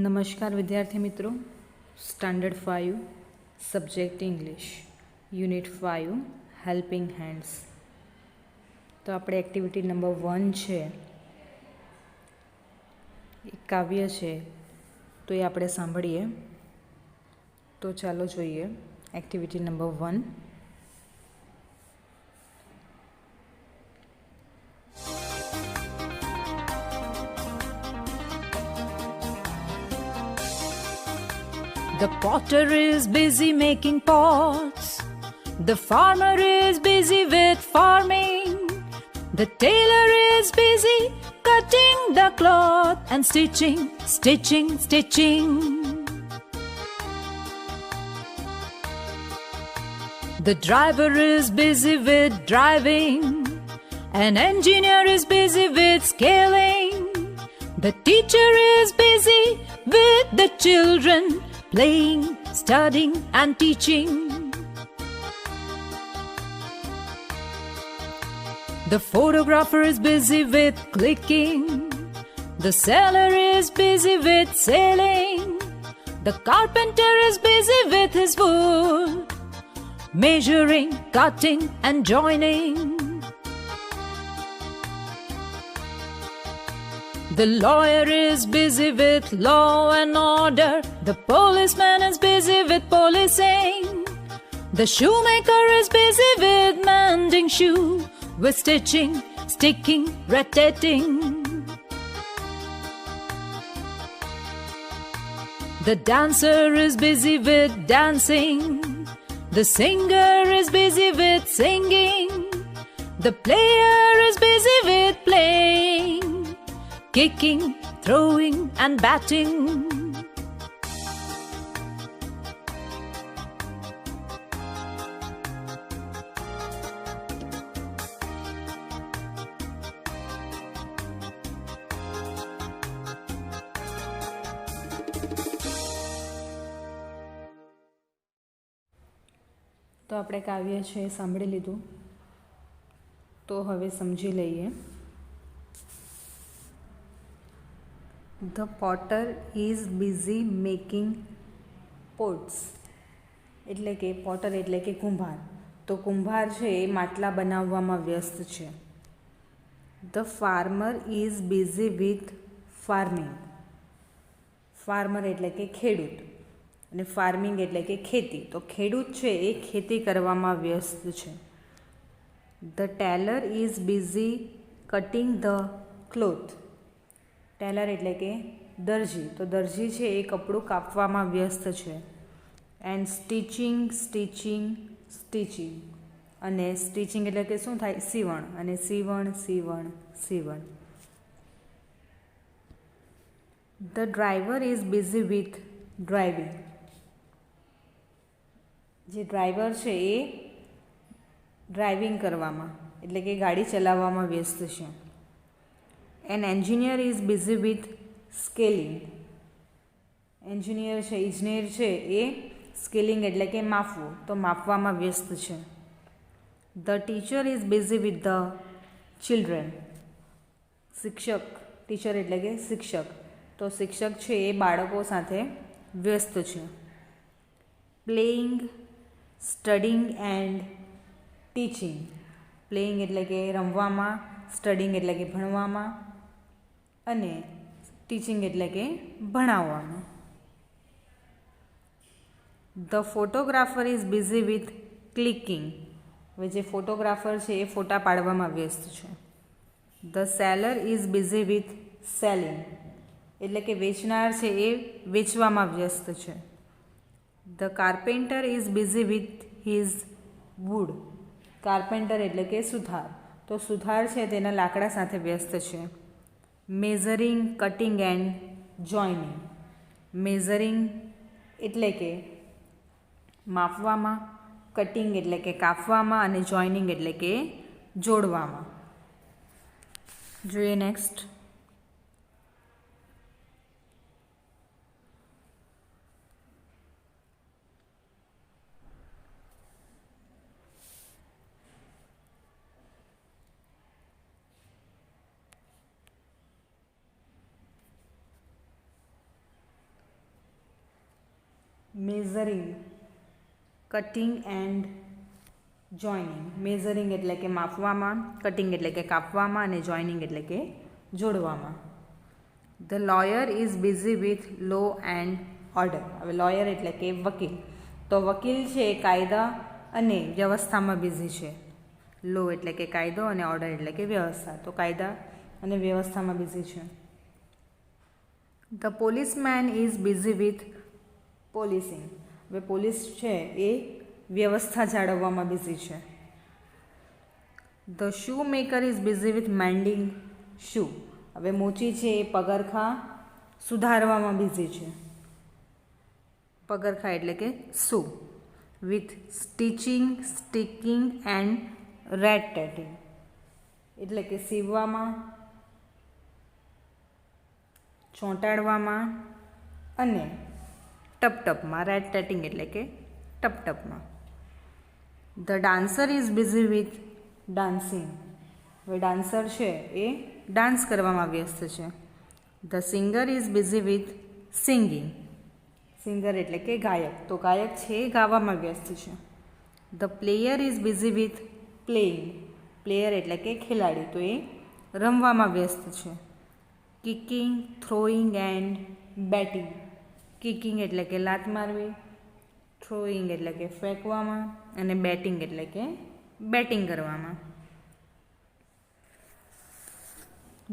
નમસ્કાર વિદ્યાર્થી મિત્રો, standard 5 subject English unit 5 helping hands. તો આપણે એક્ટિવિટી નંબર 1 છે, એક કાવ્ય છે, તો એ આપણે સાંભળીએ. તો ચાલો જોઈએ activity number 1. The potter is busy making pots. The farmer is busy with farming. The tailor is busy cutting the cloth and stitching, stitching, stitching. The driver is busy with driving. An engineer is busy with scaling. The teacher is busy with the children, playing, studying and teaching. The photographer is busy with clicking. The sailor is busy with sailing. The carpenter is busy with his wood, measuring, cutting and joining. The lawyer is busy with law and order. The policeman is busy with policing. The shoemaker is busy with mending shoe, with stitching, sticking, rotating. The dancer is busy with dancing. The singer is busy with singing. The player is busy with playing, kicking, throwing and batting. તો આપણે કાવ્ય છે સાંભળી લીધું, તો હવે સમજી લઈએ. The potter is busy making pots. એટલે કે પોટર એટલે કે કુંભાર. તો કુંભાર છે એ માટલા બનાવવામાં વ્યસ્ત છે. The farmer is busy with farming. Farmer એટલે કે ખેડૂત અને ફાર્મિંગ એટલે કે ખેતી. તો ખેડૂત છે એ ખેતી કરવામાં વ્યસ્ત છે. The tailor is busy cutting the cloth. Tailor એટલે કે દરજી. તો દરજી છે એ કપડું કાપવામાં વ્યસ્ત છે. And stitching, stitching, stitching. અને સ્ટિચિંગ એટલે કે શું થાય? સીવણ. અને સીવણ, સીવણ, સીવણ. The driver is busy with driving. જે ડ્રાઈવર છે એ ડ્રાઇવિંગ કરવામાં એટલે કે ગાડી ચલાવવામાં વ્યસ્ત છે. An engineer is busy with scaling. Engineer છે, ઇજનેર છે એ સ્કેલિંગ એટલે કે માપવું, તો માપવામાં વ્યસ્ત છે. The teacher is busy with the children. શિક્ષક, ટીચર એટલે કે શિક્ષક, તો શિક્ષક છે એ બાળકો સાથે વ્યસ્ત છે. Playing, studying and teaching. Playing એટલે કે રમવામાં, સ્ટડિંગ એટલે કે ભણવામાં અને ટીચિંગ એટલે કે ભણાવવાનું. The photographer is busy with clicking. હવે જે ફોટોગ્રાફર છે એ ફોટા પાડવામાં વ્યસ્ત છે. The seller is busy with selling. એટલે કે વેચનાર છે એ વેચવામાં વ્યસ્ત છે. The carpenter is busy with his wood. Carpenter એટલે કે સુથાર, તો સુથાર છે તેના લાકડા સાથે વ્યસ્ત છે. Measuring, cutting and joining. Measuring એટલે કે માપવામાં, કટિંગ એટલે કે કાપવામાં અને જોઈનિંગ એટલે કે જોડવામાં. જોઈએ next. Measuring, cutting and joining. Measuring એટલે કે માપવામાં, કટિંગ એટલે કે કાપવામાં અને જોઇનિંગ એટલે કે જોડવામાં. The lawyer is busy with law and order. હવે લોયર એટલે કે વકીલ. તો વકીલ છે કાયદા અને વ્યવસ્થામાં બિઝી છે. લો એટલે કે કાયદો અને ઓર્ડર એટલે કે વ્યવસ્થા. તો કાયદા અને વ્યવસ્થામાં બિઝી છે. The policeman is busy with policing. હવે પોલીસ છે એ વ્યવસ્થા જાળવવામાં બિઝી છે. The shoe maker is busy with mending shoe. હવે મોચી છે એ પગરખા સુધારવામાં બિઝી છે. પગરખા એટલે કે શું. વિથ સ્ટિચિંગ, સ્ટિકિંગ એન્ડ રેટ ટેટિંગ એટલે કે સીવવામાં, ચોંટાડવામાં અને ટપટપમાં. રેટ ટેટિંગ એટલે કે ટપટપમાં. The dancer is busy with dancing. હવે ડાન્સર છે એ ડાન્સ કરવામાં વ્યસ્ત છે. The singer is busy with singing. Singer એટલે કે ગાયક. તો ગાયક છે એ ગાવામાં વ્યસ્ત છે. The player is busy with playing. Player એટલે કે ખેલાડી. તો એ રમવામાં વ્યસ્ત છે. કિકિંગ, થ્રોઈંગ એન્ડ બેટિંગ. કિકિંગ એટલે કે લાત મારવી, થ્રોઈંગ એટલે કે ફેંકવામાં અને બેટિંગ એટલે કે બેટિંગ કરવામાં.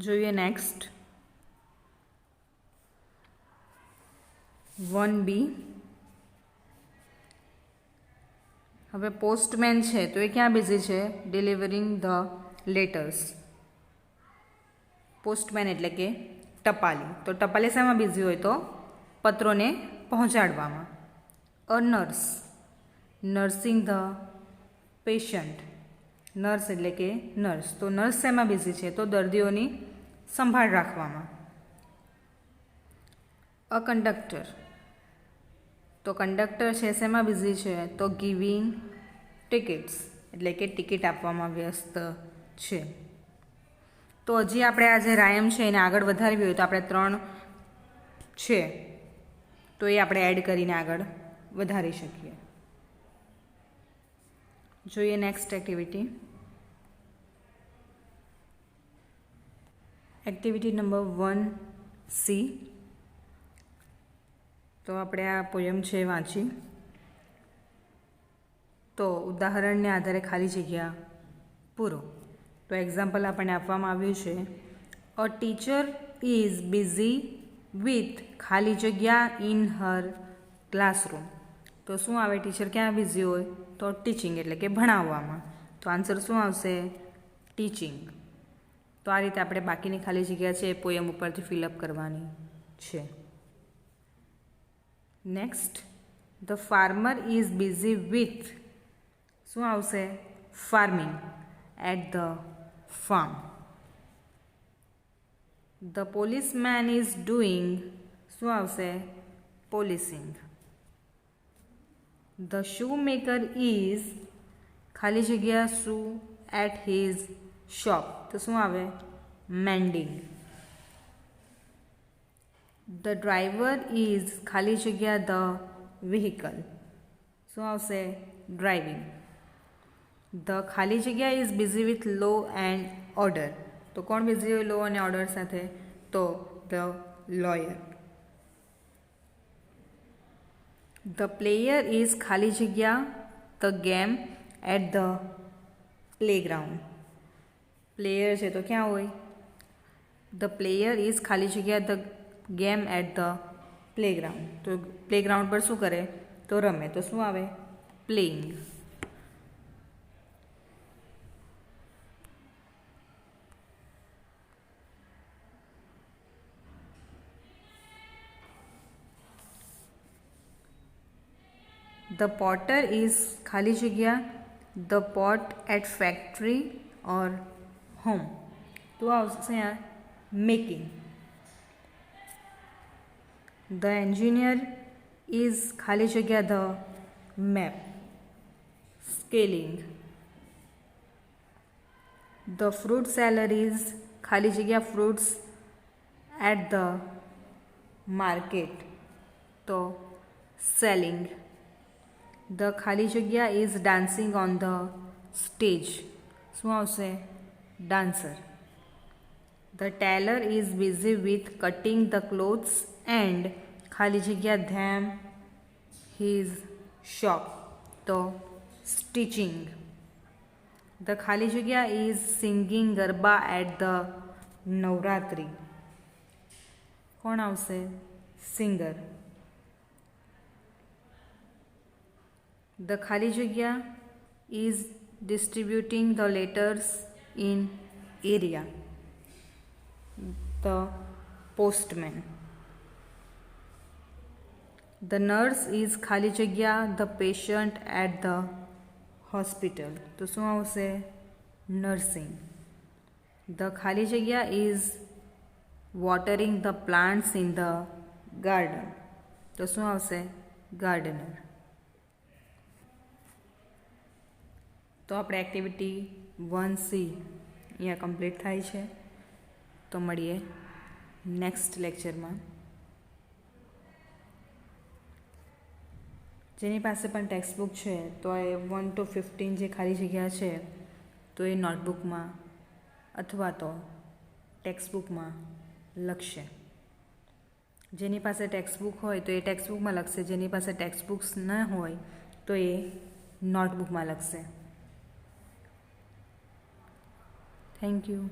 જોઈએ નેક્સ્ટ 1B. હવે પોસ્ટમેન છે તો એ ક્યાં બિઝી છે? Delivering the letters. પોસ્ટમેન એટલે કે ટપાલી. તો ટપાલી શેમાં બિઝી હોય? તો પત્રોને પહોંચાડવામાં. A nurse, nursing the patient. Nurse એટલે કે નર્સ. તો નર્સ શેમાં બિઝી છે? તો દર્દીઓની સંભાળ રાખવામાં. અ કંડક્ટર, તો કંડક્ટર છે શેમાં બિઝી છે? તો ગિવિંગ ટિકિટ્સ એટલે કે ટિકિટ આપવામાં વ્યસ્ત છે. તો હજી આપણે આ જે રાયમ છે એને આગળ વધારવી હોય તો આપણે 3 છે તો એ આપણે એડ કરીને આગળ વધારી શકીએ. જોઈએ next activity. Activity number 1C. તો આપણે આ પોયમ છે વાંચી. તો ઉદાહરણને આધારે ખાલી જગ્યા પૂરો. તો એક્ઝામ્પલ આપણને આપવામાં આવ્યું છે a teacher is busy with ખાલી જગ્યા ઇન હર ક્લાસરૂમ. તો શું આવે? ટીચર ક્યાં બિઝી હોય? તો ટીચિંગ એટલે કે ભણાવવામાં. તો આન્સર શું આવશે? ટીચિંગ. તો આ રીતે આપણે બાકીની ખાલી જગ્યા છે એ પોયમ ઉપરથી ફિલઅપ કરવાની છે. Next, the farmer is busy with શું આવશે? Farming at the farm. The policeman is doing શું આવશે? policing. The shoemaker is ખાલી જગ્યા શું at his shop. તો શું આવે? mending. The driver is ખાલી જગ્યા the vehicle. શું આવશે? driving. The ખાલી જગ્યા is busy with law and order. તો કોણ બિઝી હોય લો અને ઓર્ડર સાથે? તો the lawyer. The player is ખાલી જગ્યા the game at the playground. Player છે તો ક્યાં હોય? ધ પ્લેયર ઇઝ ખાલી જગ્યા the game at the playground. તો પ્લેગ્રાઉન્ડ પર શું કરે? તો રમે. તો શું આવે? પ્લેઇંગ. The potter is ખાલી જગ્યા the pot at factory or home. તો આવશે making. The engineer is ખાલી જગ્યા the map. Scaling. The fruit seller is ખાલી જગ્યા fruits at the market. તો selling. The ખાલી જગ્યા is dancing on the stage. શું આવશે? Dancer. The tailor is busy with cutting the clothes and ખાલી જગ્યા them his shop. તો stitching. The ખાલી જગ્યા is singing garba at the Navratri. કોણ આવશે? સિંગર. The ખાલી જગ્યા is distributing the letters in area. The postman. The nurse is ખાલી જગ્યા the patient at the hospital. તો શું આવશે? nursing. The ખાલી જગ્યા is watering the plants in the garden. તો શું આવશે? gardener. તો આપણે એક્ટિવિટી 1C અહીંયા કમ્પ્લીટ થાય છે. તો મળીએ નેક્સ્ટ લેક્ચરમાં. જેની પાસે પણ ટેક્સ્ટ બુક છે તો એ 1 to 15 જે ખાલી જગ્યા છે તો એ નોટબુકમાં અથવા તો ટેક્સ્ટ બુકમાં લખશે. જેની પાસે ટેક્સ્ટ બુક હોય તો એ ટેક્સ્ટ બુકમાં લખશે, જેની પાસે ટેક્સ્ટ બુક્સ ન હોય તો એ નોટબુકમાં લખશે. Thank you.